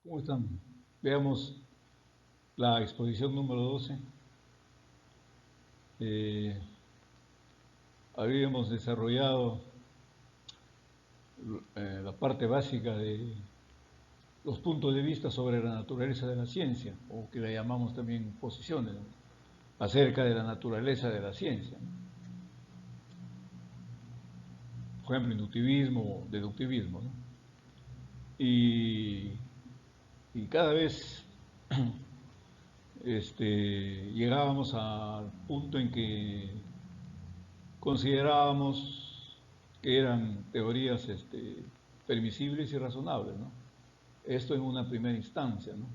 ¿Cómo están? Veamos la exposición número 12. Habíamos desarrollado la parte básica de los puntos de vista sobre la naturaleza de la ciencia, o que la llamamos también posiciones, ¿no?, acerca de la naturaleza de la ciencia, ¿no? Por ejemplo, inductivismo, deductivismo, ¿no? Y, y cada vez llegábamos al punto en que considerábamos que eran teorías permisibles y razonables, ¿no? Esto en una primera instancia, ¿no?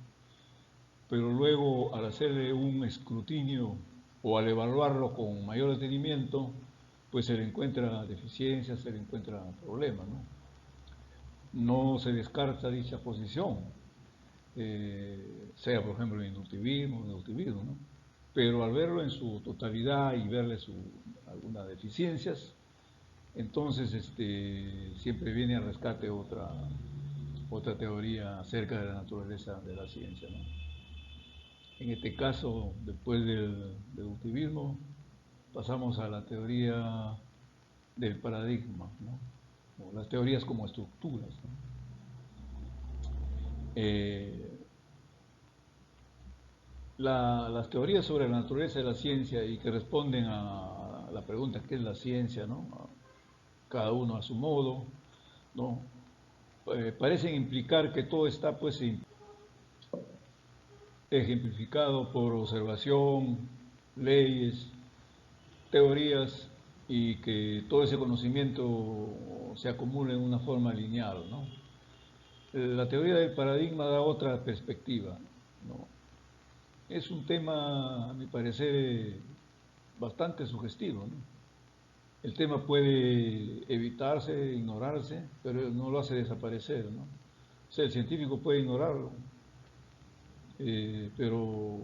Pero luego, al hacerle un escrutinio o al evaluarlo con mayor detenimiento, pues se le encuentra deficiencias, se le encuentra problemas, ¿no? No se descarta dicha posición, sea por ejemplo el inductivismo, deductivismo, ¿no? Pero al verlo en su totalidad y verle algunas deficiencias, entonces siempre viene al rescate otra teoría acerca de la naturaleza de la ciencia, ¿no? En este caso, después del deductivismo, pasamos a la teoría del paradigma, ¿no? O las teorías como estructuras, ¿no? Las teorías sobre la naturaleza de la ciencia y que responden a la pregunta ¿qué es la ciencia?, ¿no? Cada uno a su modo, ¿no? Parecen implicar que todo está pues ejemplificado por observación, leyes, teorías, y que todo ese conocimiento se acumula en una forma lineal, ¿no? La teoría del paradigma da otra perspectiva, ¿no? Es un tema, a mi parecer, bastante sugestivo, ¿no? El tema puede evitarse, ignorarse, pero no lo hace desaparecer, ¿no? O sea, el científico puede ignorarlo, pero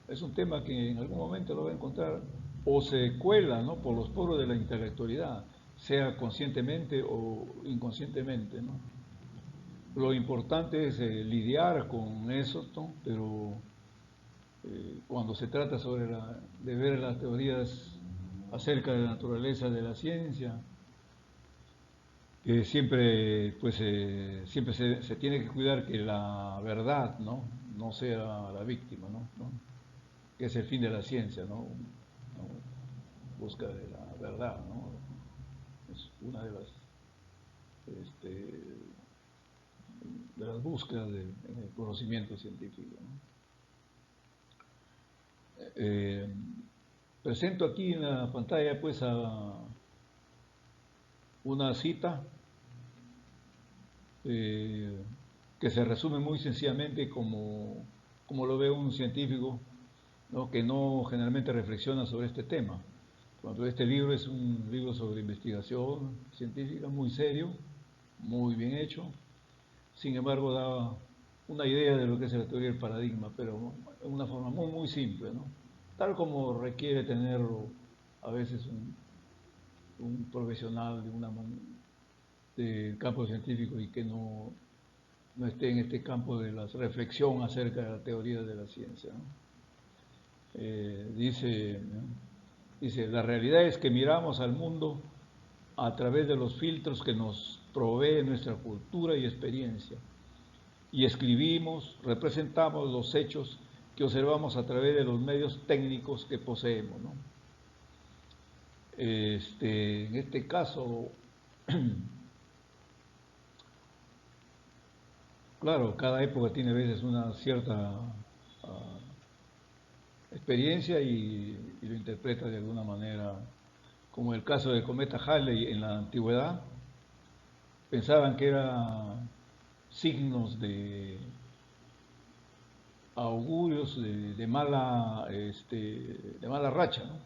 es un tema que en algún momento lo va a encontrar o se cuela, ¿no?, por los poros de la intelectualidad, sea conscientemente o inconscientemente, ¿no? Lo importante es lidiar con eso, ¿no? Pero cuando se trata de ver las teorías acerca de la naturaleza de la ciencia, siempre se tiene que cuidar que la verdad, no sea la víctima, ¿no? Que es el fin de la ciencia, ¿no? Busca de la verdad, ¿no? Es una este, de las búsquedas en el conocimiento científico, ¿no? Presento aquí en la pantalla pues una cita que se resume muy sencillamente como lo ve un científico, ¿no?, que no generalmente reflexiona sobre este tema. Cuando este libro es un libro sobre investigación científica muy serio, muy bien hecho, sin embargo da una idea de lo que es la teoría del paradigma, pero en una forma muy, muy simple, ¿no? Tal como requiere tenerlo a veces un profesional del campo científico y que no esté en este campo de la reflexión acerca de la teoría de la ciencia, ¿no? ¿No? Dice, la realidad es que miramos al mundo a través de los filtros que nos provee nuestra cultura y experiencia, y escribimos, representamos los hechos que observamos a través de los medios técnicos que poseemos, ¿no? En este caso, claro, cada época tiene a veces una cierta experiencia y lo interpreta de alguna manera, como el caso del cometa Halley en la antigüedad. Pensaban que eran signos de augurios de mala racha, ¿no?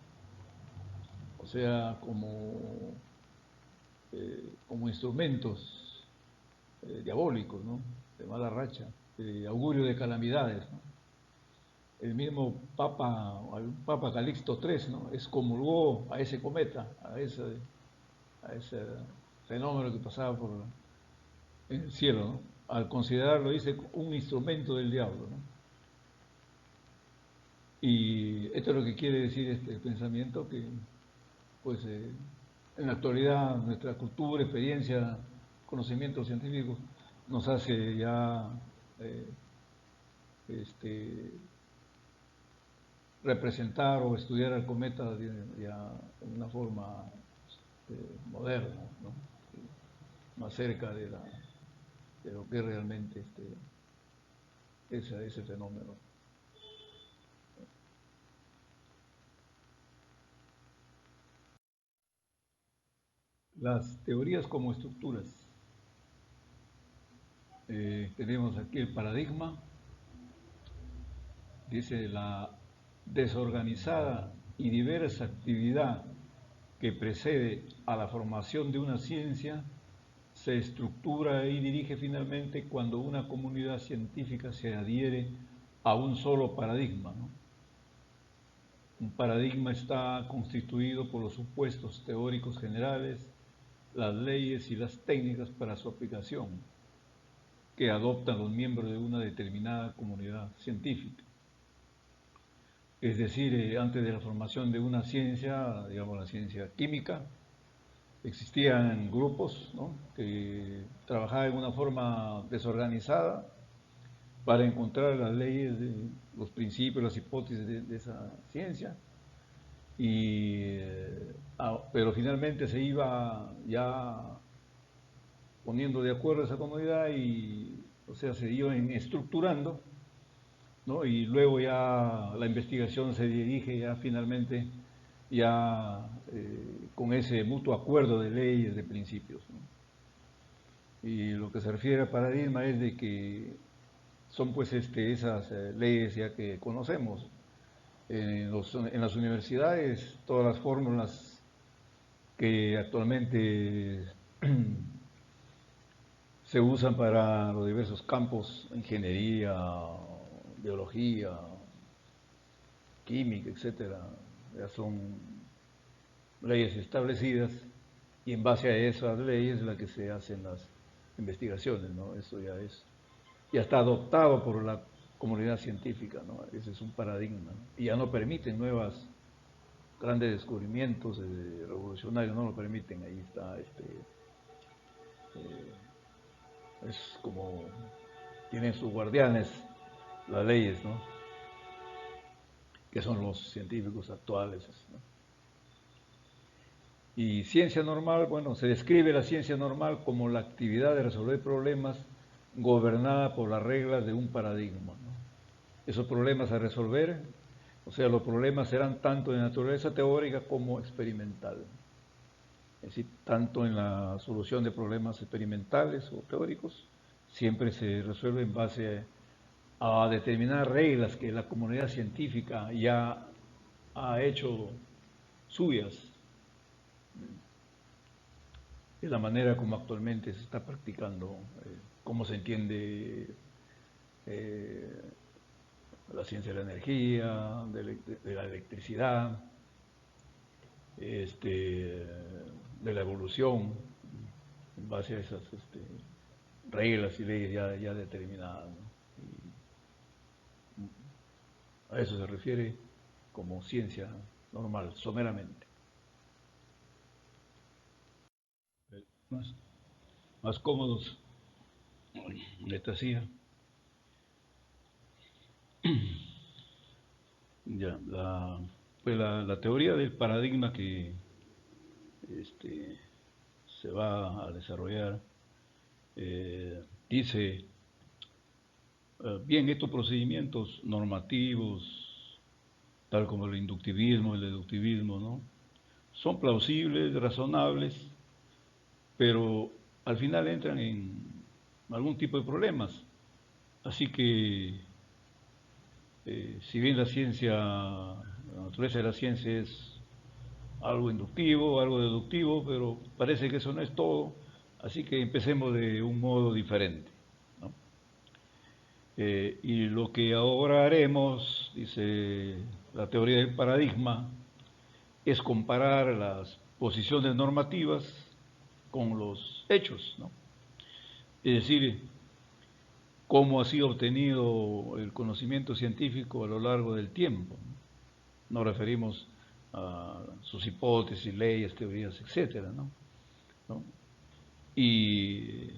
O sea, como instrumentos diabólicos, ¿no?, de mala racha, de augurio de calamidades, ¿no? El mismo Papa Calixto III, ¿no?, excomulgó a ese cometa, a ese fenómeno que pasaba en el cielo, ¿no? al considerarlo, dice, un instrumento del diablo, ¿no? Y esto es lo que quiere decir este pensamiento, que pues en la actualidad nuestra cultura, experiencia, conocimiento científico nos hace ya eh, este, representar o estudiar al cometa ya en una forma moderna, ¿no? Más cerca de lo que es realmente ese fenómeno. Las teorías como estructuras. Tenemos aquí el paradigma, dice la desorganizada y diversa actividad que precede a la formación de una ciencia se estructura y dirige finalmente cuando una comunidad científica se adhiere a un solo paradigma, ¿no? Un paradigma está constituido por los supuestos teóricos generales, las leyes y las técnicas para su aplicación que adoptan los miembros de una determinada comunidad científica. Es decir, antes de la formación de una ciencia, digamos la ciencia química, existían grupos, ¿no?, que trabajaban en una forma desorganizada para encontrar las leyes, los principios, las hipótesis de esa ciencia, pero finalmente se iba ya poniendo de acuerdo esa comunidad y, o sea, se iban estructurando, ¿no? Y luego ya la investigación se dirige ya finalmente ya con ese mutuo acuerdo de leyes, de principios, ¿no? Y lo que se refiere al paradigma es de que son pues esas leyes ya que conocemos. En las universidades, todas las fórmulas que actualmente se usan para los diversos campos, ingeniería, biología, química, etcétera, ya son leyes establecidas y en base a esas leyes es la que se hacen las investigaciones, ¿no? Eso ya está adoptado por la comunidad científica, ¿no? Ese es un paradigma, ¿no? Y ya no permiten nuevas grandes descubrimientos revolucionarios, no lo permiten. Ahí está es como tienen sus guardianes las leyes, ¿no?, que son los científicos actuales, ¿no? Y ciencia normal, bueno, se describe la ciencia normal como la actividad de resolver problemas gobernada por las reglas de un paradigma, ¿no? Esos problemas a resolver, o sea, los problemas serán tanto de naturaleza teórica como experimental. Es decir, tanto en la solución de problemas experimentales o teóricos, siempre se resuelve en base a determinadas reglas que la comunidad científica ya ha hecho suyas. Es la manera como actualmente se está practicando, cómo se entiende eh, la ciencia de la energía, de la electricidad, de la evolución, en base a esas reglas y leyes ya determinadas, ¿no? Y a eso se refiere como ciencia normal, someramente. Más, más cómodos en esta silla. Ya, pues la teoría del paradigma que se va a desarrollar dice, bien, estos procedimientos normativos, tal como el inductivismo, el deductivismo, ¿no?, son plausibles, razonables, pero al final entran en algún tipo de problemas. Así que, si bien la naturaleza de la ciencia es algo inductivo, algo deductivo, pero parece que eso no es todo, así que empecemos de un modo diferente, ¿no? Y lo que ahora haremos, dice la teoría del paradigma, es comparar las posiciones normativas con los hechos, ¿no? Es decir, cómo ha sido obtenido el conocimiento científico a lo largo del tiempo. Nos referimos a sus hipótesis, leyes, teorías, etcétera, ¿no? Y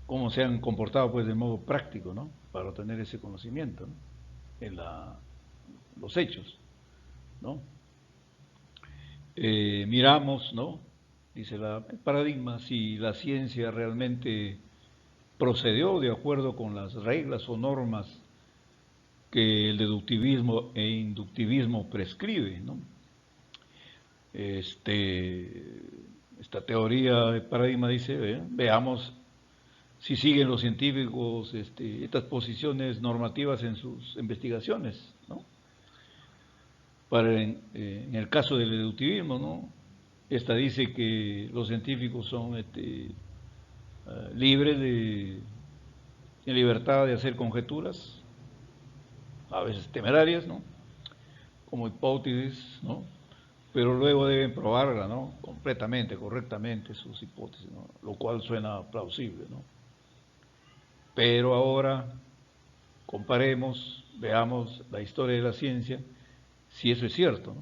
cómo se han comportado pues de modo práctico, ¿no? Para obtener ese conocimiento, ¿no? En los hechos, ¿no? Miramos, ¿no? Dice el paradigma, si la ciencia realmente procedió de acuerdo con las reglas o normas que el deductivismo e inductivismo prescribe, ¿no? Esta teoría de paradigma dice, veamos si siguen los científicos estas posiciones normativas en sus investigaciones, ¿no? En el caso del deductivismo, ¿no? Esta dice que los científicos son libres en libertad de hacer conjeturas, a veces temerarias, ¿no? Como hipótesis, ¿no? Pero luego deben probarla, ¿no? Completamente, correctamente sus hipótesis, ¿no? Lo cual suena plausible, ¿no? Pero ahora comparemos, veamos la historia de la ciencia, si eso es cierto, ¿no?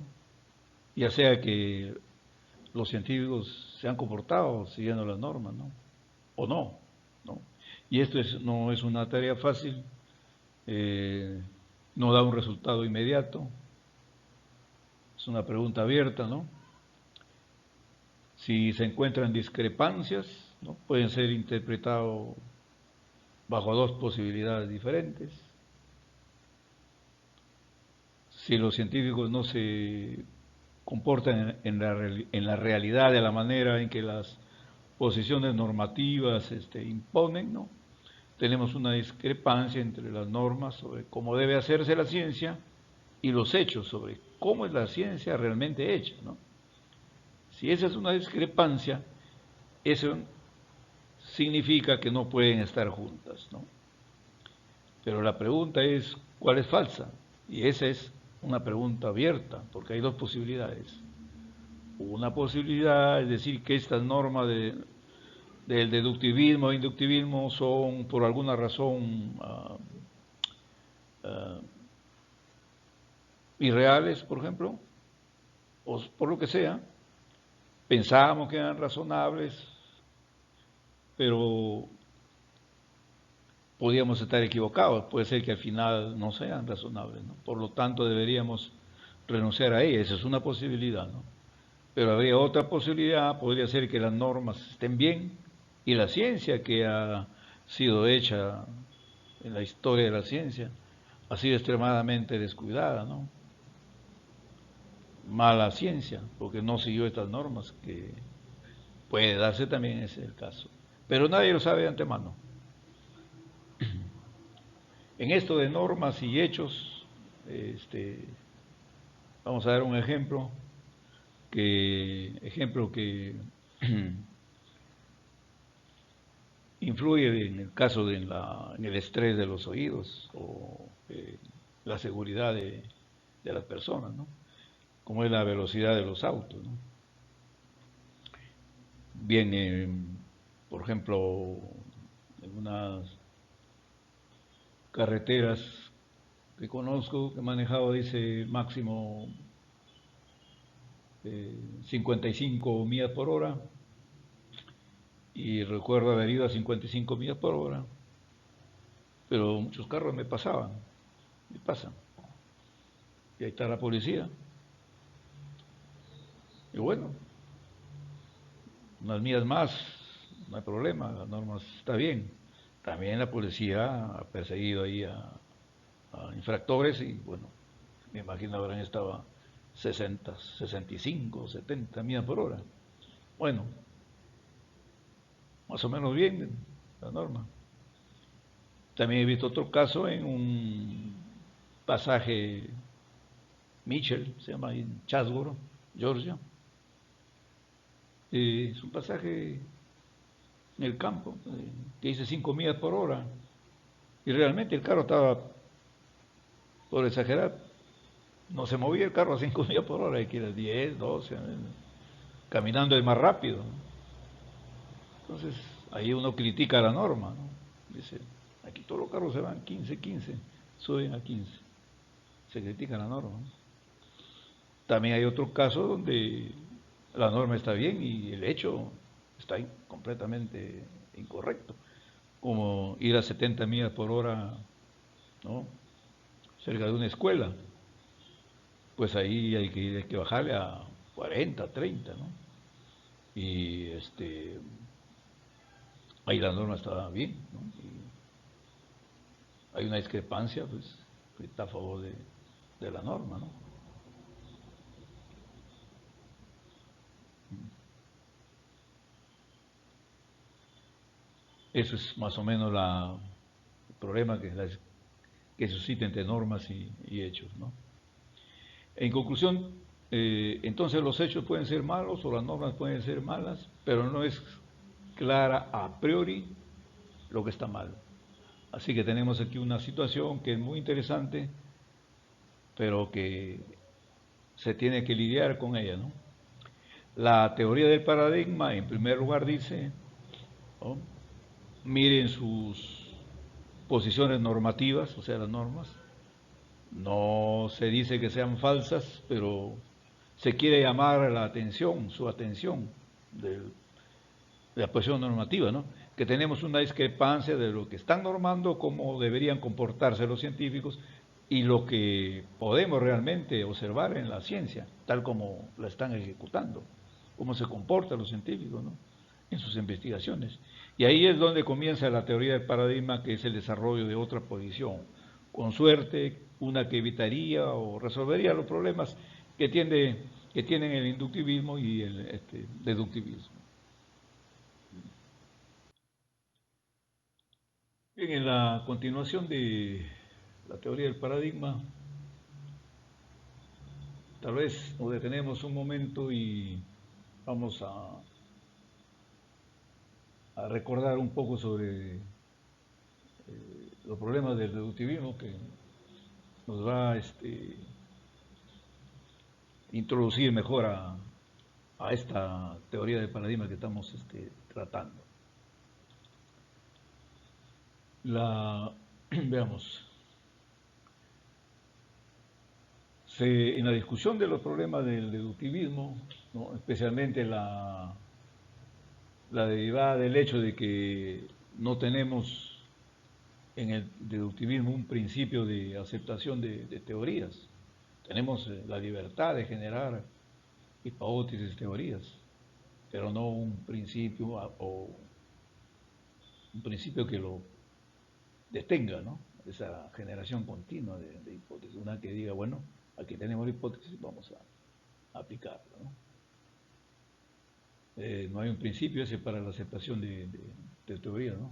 Ya sea que los científicos se han comportado siguiendo las normas, ¿no? O no, ¿no? Y esto no es una tarea fácil, no da un resultado inmediato, es una pregunta abierta, ¿no? Si se encuentran discrepancias, ¿no? Pueden ser interpretados bajo dos posibilidades diferentes. Si los científicos no se comportan en la realidad de la manera en que las posiciones normativas imponen, ¿no? Tenemos una discrepancia entre las normas sobre cómo debe hacerse la ciencia y los hechos sobre cómo es la ciencia realmente hecha, ¿no? Si esa es una discrepancia, eso significa que no pueden estar juntas, ¿no? Pero la pregunta es, ¿cuál es falsa? Y esa es una pregunta abierta, porque hay dos posibilidades. Una posibilidad es decir que estas normas del deductivismo e inductivismo son por alguna razón irreales, por ejemplo, o por lo que sea. Pensábamos que eran razonables, pero podíamos estar equivocados, puede ser que al final no sean razonables, ¿no? Por lo tanto deberíamos renunciar a ellas, esa es una posibilidad, ¿no? Pero habría otra posibilidad, podría ser que las normas estén bien y la ciencia que ha sido hecha en la historia de la ciencia ha sido extremadamente descuidada, ¿no? Mala ciencia, porque no siguió estas normas, que puede darse también ese el caso. Pero nadie lo sabe de antemano. En esto de normas y hechos, vamos a dar un ejemplo que influye en el caso en el estrés de los oídos o la seguridad de las personas, ¿no? Como es la velocidad de los autos, ¿no? Bien, por ejemplo, en unas carreteras que conozco, que he manejado, dice máximo 55 millas por hora, y recuerdo haber ido a 55 millas por hora, pero muchos carros me pasaban, me pasan, y ahí está la policía, y bueno, unas millas más, no hay problema, las normas está bien. También la policía ha perseguido ahí a infractores y bueno, me imagino habrán estado 60, 65, 70 millas por hora. Bueno, más o menos bien la norma. También he visto otro caso en un pasaje Mitchell, se llama en Chatsworth, Georgia. Es un pasaje en el campo que dice 5 millas por hora y realmente el carro estaba, por exagerar, no se movía el carro a 5 millas por hora, hay que ir a 10, 12, caminando es más rápido. Entonces, ahí uno critica la norma, ¿no? Dice, aquí todos los carros se van 15, 15, suben a 15. Se critica la norma, ¿no? También hay otros casos donde la norma está bien y el hecho está completamente incorrecto, como ir a 70 millas por hora, ¿no?, cerca de una escuela. Pues ahí hay que bajarle a 40, 30, ¿no? Y ahí la norma está bien, ¿no? Y hay una discrepancia, pues, que está a favor de la norma, ¿no? Eso es más o menos el problema que suscita entre normas y hechos, ¿no? En conclusión, entonces los hechos pueden ser malos o las normas pueden ser malas, pero no es clara a priori lo que está mal. Así que tenemos aquí una situación que es muy interesante, pero que se tiene que lidiar con ella, ¿no? La teoría del paradigma, en primer lugar, dice, ¿no?, miren sus posiciones normativas, o sea, las normas. No se dice que sean falsas, pero se quiere llamar la atención, su atención de la posición normativa, ¿no? Que tenemos una discrepancia de lo que están normando, cómo deberían comportarse los científicos y lo que podemos realmente observar en la ciencia, tal como la están ejecutando, cómo se comportan los científicos, ¿no?, en sus investigaciones. Y ahí es donde comienza la teoría del paradigma, que es el desarrollo de otra posición. Con suerte, una que evitaría o resolvería los problemas que tienen el inductivismo y el deductivismo. Bien, en la continuación de la teoría del paradigma, tal vez nos detenemos un momento y vamos a recordar un poco sobre los problemas del deductivismo, que nos va a introducir mejor a esta teoría del paradigma que estamos tratando. Veamos, en la discusión de los problemas del deductivismo, ¿no?, especialmente la derivada del hecho de que no tenemos en el deductivismo un principio de aceptación de teorías. Tenemos la libertad de generar hipótesis, teorías, pero no un principio o un principio que lo detenga, ¿no?, esa generación continua de hipótesis. Una que diga, bueno, aquí tenemos la hipótesis, vamos a aplicarla, ¿no? No hay un principio ese para la aceptación de teoría, ¿no?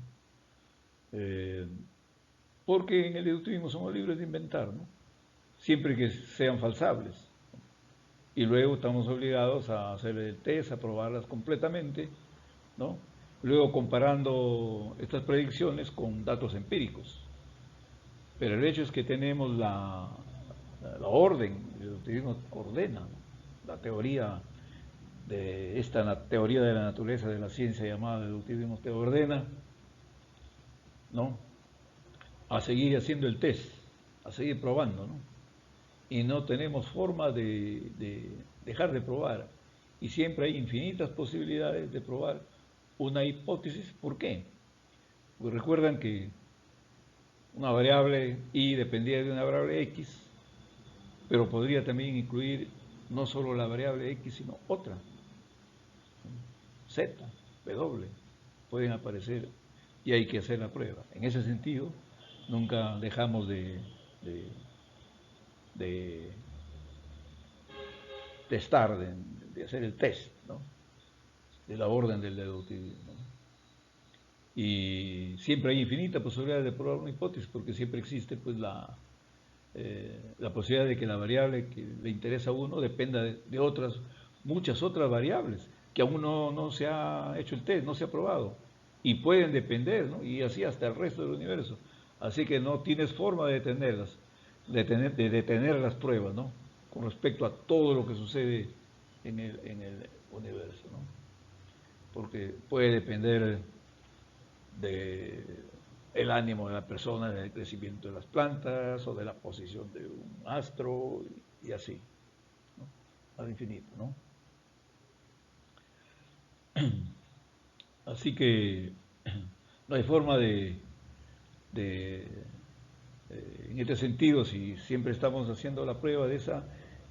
Porque en el deductivismo somos libres de inventar, ¿no?, siempre que sean falsables. Y luego estamos obligados a hacer el test, a probarlas completamente, ¿no? Luego comparando estas predicciones con datos empíricos. Pero el hecho es que tenemos la orden, el deductivismo ordena, ¿no?, la teoría la teoría de la naturaleza de la ciencia llamada deductivismo te ordena, ¿no?, a seguir haciendo el test, a seguir probando, ¿no? Y no tenemos forma de dejar de probar. Y siempre hay infinitas posibilidades de probar una hipótesis. ¿Por qué? Pues recuerdan que una variable y dependía de una variable x, pero podría también incluir no solo la variable x, sino otra, z, w, pueden aparecer y hay que hacer la prueba. En ese sentido, nunca dejamos de testar, de hacer el test, ¿no?, de la orden del deductivismo, ¿no? Y siempre hay infinitas posibilidades de probar una hipótesis, porque siempre existe, pues, la posibilidad de que la variable que le interesa a uno dependa de otras, muchas otras variables, que aún no se ha hecho el test, no se ha probado, y pueden depender, ¿no?, y así hasta el resto del universo. Así que no tienes forma de detenerlas, de detener las pruebas, ¿no?, con respecto a todo lo que sucede en el universo, ¿no? Porque puede depender el ánimo de la persona, del crecimiento de las plantas o de la posición de un astro y así, ¿no? Al infinito, ¿no? Así que no hay forma en este sentido, si siempre estamos haciendo la prueba de esa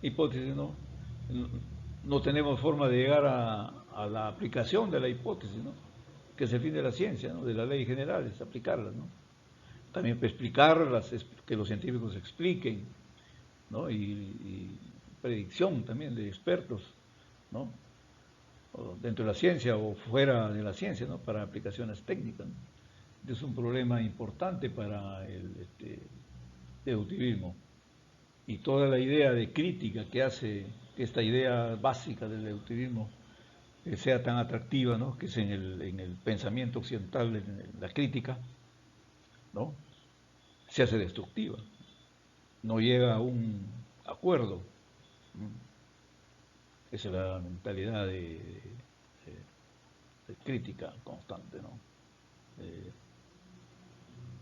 hipótesis, no tenemos forma de llegar a la aplicación de la hipótesis, ¿no? Que es el fin de la ciencia, ¿no? De las leyes generales, aplicarlas, ¿no? También para explicarlas, que los científicos expliquen, ¿no? Y predicción también de expertos, ¿no? O dentro de la ciencia o fuera de la ciencia, ¿no? Para aplicaciones técnicas, ¿no? Es un problema importante para el deductivismo. Y toda la idea de crítica que hace que esta idea básica del deductivismo sea tan atractiva, ¿no? Que es en el pensamiento occidental, en la crítica, ¿no? Se hace destructiva, no llega a un acuerdo. Esa es la mentalidad de crítica constante, ¿no?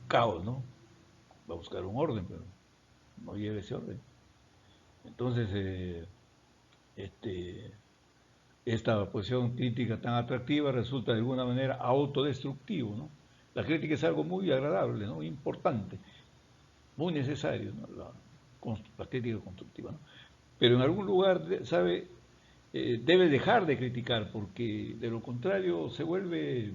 Caos, ¿no? Va a buscar un orden, pero no llega ese orden. Entonces, esta posición crítica tan atractiva resulta de alguna manera autodestructivo, ¿no? La crítica es algo muy agradable, ¿no? Importante, muy necesario, ¿no? La crítica constructiva, ¿no? Pero en algún lugar, ¿sabe? Debe dejar de criticar, porque de lo contrario se vuelve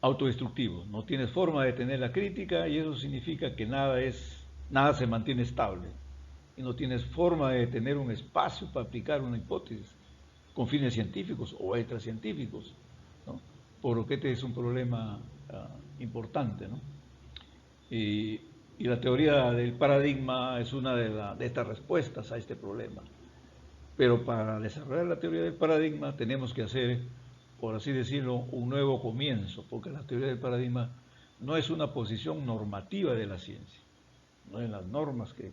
autodestructivo. No tienes forma de tener la crítica y eso significa que nada se mantiene estable. Y no tienes forma de tener un espacio para aplicar una hipótesis con fines científicos o extracientíficos, ¿no? Por lo que este es un problema importante, ¿no? Y la teoría del paradigma es una de estas respuestas a este problema. Pero para desarrollar la teoría del paradigma tenemos que hacer, por así decirlo, un nuevo comienzo, porque la teoría del paradigma no es una posición normativa de la ciencia, no es las normas que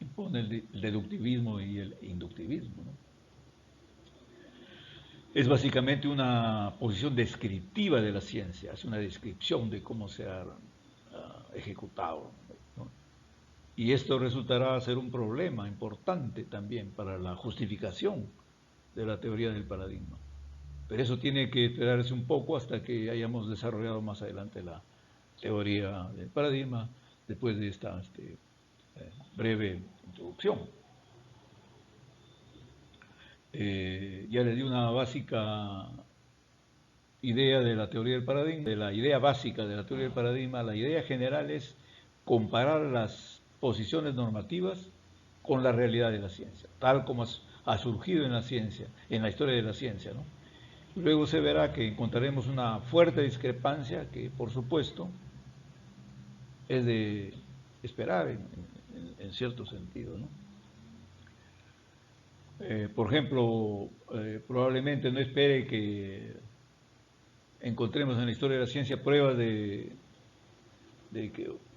impone el deductivismo y el inductivismo, ¿no? Es básicamente una posición descriptiva de la ciencia, es una descripción de cómo se ha ejecutado, ¿no? Y esto resultará ser un problema importante también para la justificación de la teoría del paradigma. Pero eso tiene que esperarse un poco hasta que hayamos desarrollado más adelante la teoría del paradigma, después de esta breve introducción. Ya les di una básica idea de la teoría del paradigma, de la idea básica de la teoría del paradigma. La idea general es comparar las posiciones normativas con la realidad de la ciencia, tal como ha surgido en la ciencia, en la historia de la ciencia, ¿no? Luego se verá que encontraremos una fuerte discrepancia que, por supuesto, es de esperar en cierto sentido, ¿no? Por ejemplo, probablemente no espere que encontremos en la historia de la ciencia pruebas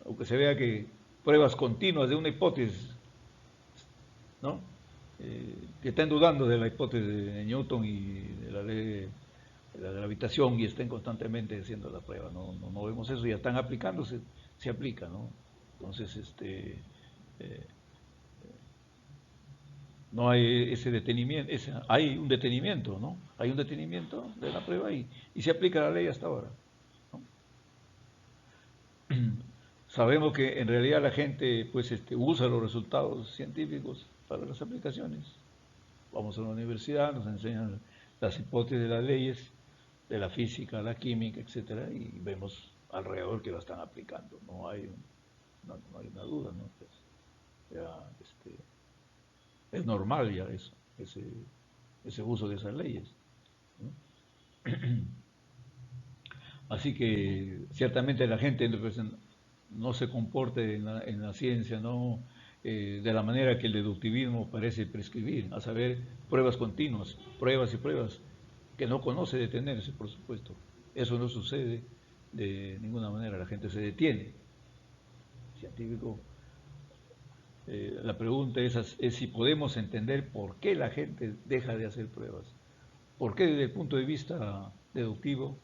o que se vea que pruebas continuas de una hipótesis, ¿no? Que estén dudando de la hipótesis de Newton y de la ley de la gravitación y estén constantemente haciendo la prueba. No vemos eso, ya están aplicándose, se aplica, ¿no? Entonces, no hay ese detenimiento, hay un detenimiento, ¿no? Hay un detenimiento de la prueba y se aplica la ley hasta ahora, ¿no? Sabemos que en realidad la gente pues usa los resultados científicos para las aplicaciones. Vamos a la universidad, nos enseñan las hipótesis de las leyes, de la física, la química, etcétera, y vemos alrededor que la están aplicando. No hay una duda, ¿no? Pues, ya, es normal ya eso, ese uso de esas leyes, ¿no? Así que ciertamente la gente pues, no se comporte en la ciencia, ¿no? De la manera que el deductivismo parece prescribir, a saber, pruebas continuas, pruebas y pruebas, que no conoce detenerse, por supuesto. Eso no sucede de ninguna manera, la gente se detiene. Científico, la pregunta es si podemos entender por qué la gente deja de hacer pruebas, ¿Por qué desde el punto de vista deductivo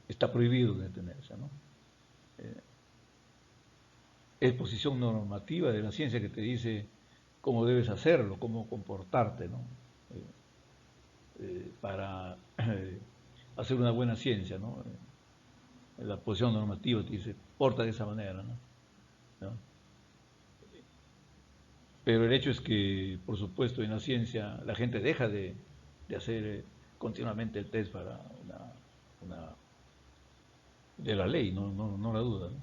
está prohibido detenerse, ¿no? Es posición normativa de la ciencia que te dice cómo debes hacerlo, cómo comportarte, ¿no? Para hacer una buena ciencia, ¿no? La posición normativa te dice, porta de esa manera, ¿no? ¿No? Pero el hecho es que, por supuesto, en la ciencia la gente deja de hacer continuamente el test para una de la ley, no la duda, ¿no?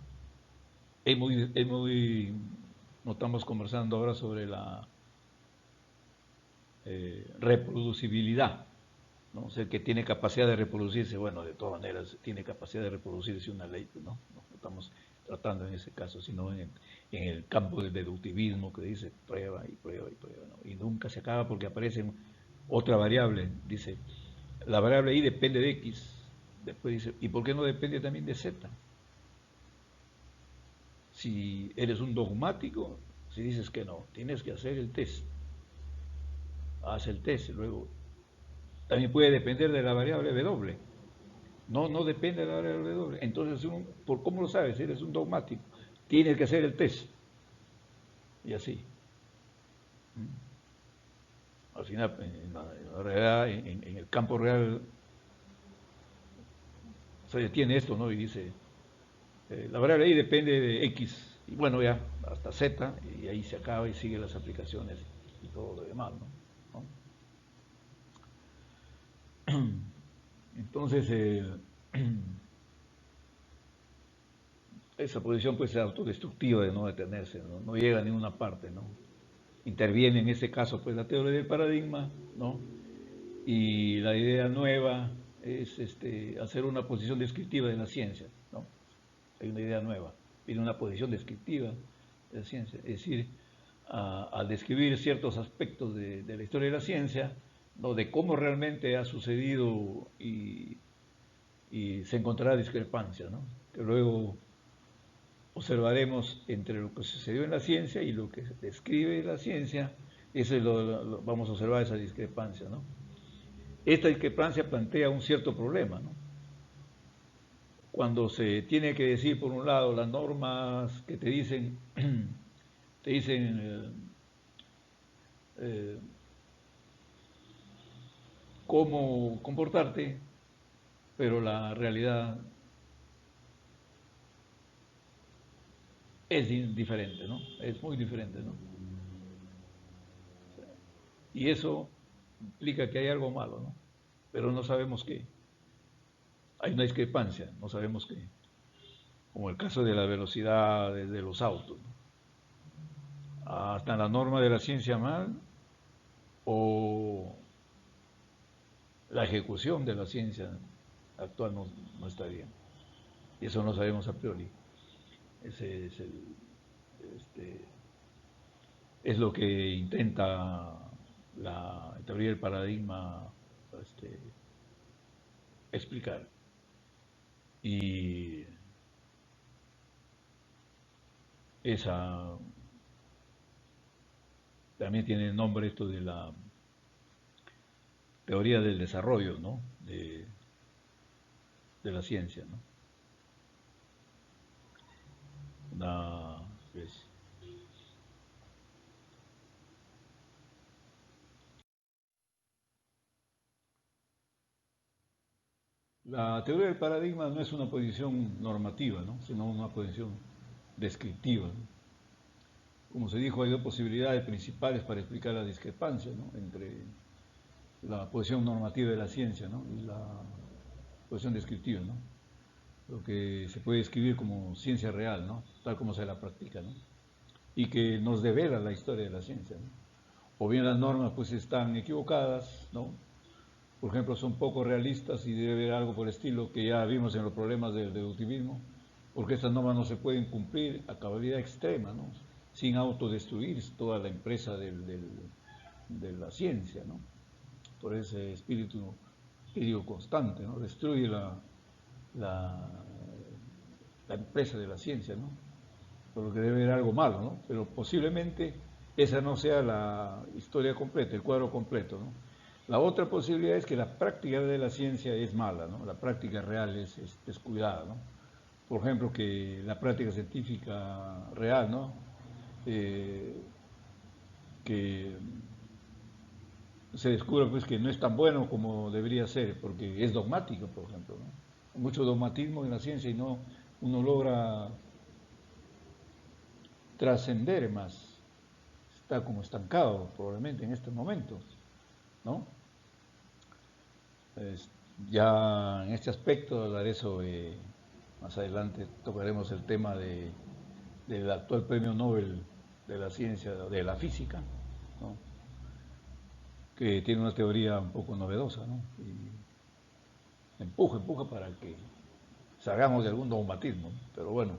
No estamos conversando ahora sobre la reproducibilidad, ¿no? O sea, el que tiene capacidad de reproducirse, bueno, de todas maneras tiene capacidad de reproducirse una ley, no estamos tratando en ese caso, sino en el campo del deductivismo que dice prueba y prueba y prueba, ¿no? Y nunca se acaba porque aparece otra variable, dice, la variable y depende de X, después dice, ¿y por qué no depende también de Z? Si eres un dogmático, si dices que no, tienes que hacer el test, haz el test, luego también puede depender de la variable W. No depende de la variable W. Entonces, ¿por cómo lo sabes? Eres un dogmático. Tienes que hacer el test. Y así. Al final, en la realidad, en el campo real, se detiene esto, ¿no? Y dice, la variable y depende de X. Y bueno, ya, hasta Z, y ahí se acaba y sigue las aplicaciones y todo lo demás, ¿no? Entonces, esa posición puede ser autodestructiva de no detenerse, no llega a ninguna parte, ¿no? Interviene en ese caso pues la teoría del paradigma, ¿no? Y la idea nueva es hacer una posición descriptiva de la ciencia, ¿no? Hay una idea nueva, viene una posición descriptiva de la ciencia, es decir, al describir ciertos aspectos de la historia de la ciencia, ¿no? De cómo realmente ha sucedido y se encontrará discrepancia, ¿no? Que luego observaremos entre lo que sucedió en la ciencia y lo que describe la ciencia, eso vamos a observar esa discrepancia, ¿no? Esta discrepancia plantea un cierto problema, ¿no? Cuando se tiene que decir, por un lado, las normas que te dicen, te dicen eh, cómo comportarte, pero la realidad es diferente, ¿no? Es muy diferente, ¿no? Y eso implica que hay algo malo, ¿no? Pero no sabemos qué. Hay una discrepancia, no sabemos qué. Como el caso de la velocidad de los autos, ¿no? Hasta la norma de la ciencia mal o la ejecución de la ciencia actual no está bien. Y eso no sabemos a priori. Ese es este, es lo que intenta la teoría del paradigma explicar. Y esa también tiene el nombre esto de la teoría del desarrollo, ¿no? De la ciencia, ¿no? Pues, la teoría del paradigma no es una posición normativa, ¿no? Sino una posición descriptiva, ¿no? Como se dijo, hay dos posibilidades principales para explicar la discrepancia, ¿no? Entre la posición normativa de la ciencia, ¿no? Y la posición descriptiva, ¿no? Lo que se puede describir como ciencia real, ¿no? Tal como se la practica, ¿no? Y que nos devela la historia de la ciencia, ¿no? O bien las normas pues están equivocadas, ¿no? Por ejemplo, son poco realistas y debe haber algo por el estilo que ya vimos en los problemas del deductivismo, porque estas normas no se pueden cumplir a cabalidad extrema, ¿no? Sin autodestruir toda la empresa de la ciencia, ¿no? Por ese espíritu crítico constante, ¿no? Destruye la, la empresa de la ciencia, ¿no? Por lo que debe haber algo malo, ¿no? Pero posiblemente esa no sea la historia completa, el cuadro completo, ¿no? La otra posibilidad es que la práctica de la ciencia es mala, ¿no? La práctica real es descuidada, ¿no? Por ejemplo, que la práctica científica real, ¿no? Eh, que se descubra pues que no es tan bueno como debería ser, porque es dogmático, por ejemplo, ¿no? Hay mucho dogmatismo en la ciencia y no uno logra trascender más, está como estancado probablemente en estos momentos, ¿no? Es- ya en este aspecto hablaré sobre, más adelante tocaremos el tema del actual premio Nobel de la ciencia, de la física, ¿no? Que tiene una teoría un poco novedosa, ¿no? Y empuja para que salgamos de algún dogmatismo, ¿no? Pero bueno,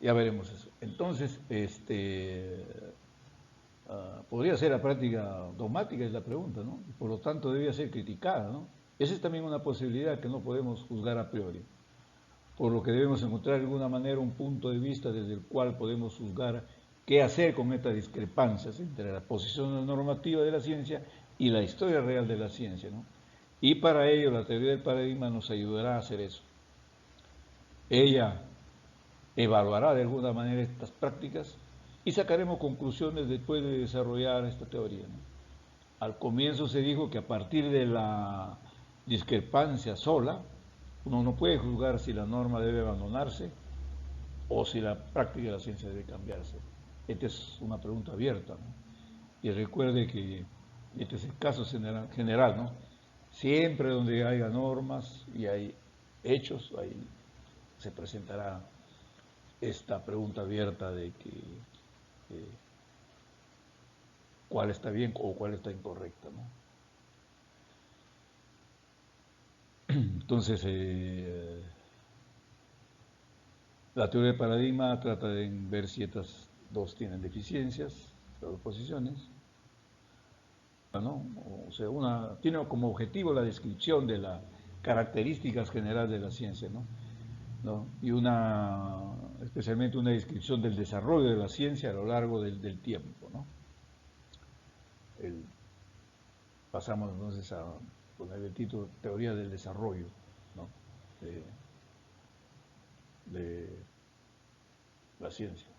ya veremos eso. Entonces, podría ser la práctica dogmática, es la pregunta, ¿no? Por lo tanto, debía ser criticada, ¿no? Esa es también una posibilidad que no podemos juzgar a priori, por lo que debemos encontrar de alguna manera un punto de vista desde el cual podemos juzgar qué hacer con estas discrepancias entre la posición normativa de la ciencia y la historia real de la ciencia, ¿no? Y para ello la teoría del paradigma nos ayudará a hacer eso. Ella evaluará de alguna manera estas prácticas y sacaremos conclusiones después de desarrollar esta teoría, ¿no? Al comienzo se dijo que a partir de la discrepancia sola, uno no puede juzgar si la norma debe abandonarse o si la práctica de la ciencia debe cambiarse. Esta es una pregunta abierta, ¿no? Y recuerde que este es el caso general, ¿no? Siempre donde haya normas y hay hechos, ahí se presentará esta pregunta abierta de que eh, cuál está bien o cuál está incorrecta, ¿no? Entonces, la teoría del paradigma trata de ver si estas dos tienen deficiencias, las dos posiciones, ¿no? O sea, una tiene como objetivo la descripción de las características generales de la ciencia, ¿no? ¿No? Y especialmente una descripción del desarrollo de la ciencia a lo largo del tiempo, ¿no? El, pasamos entonces a poner el título Teoría del Desarrollo, ¿no? de, de la ciencia.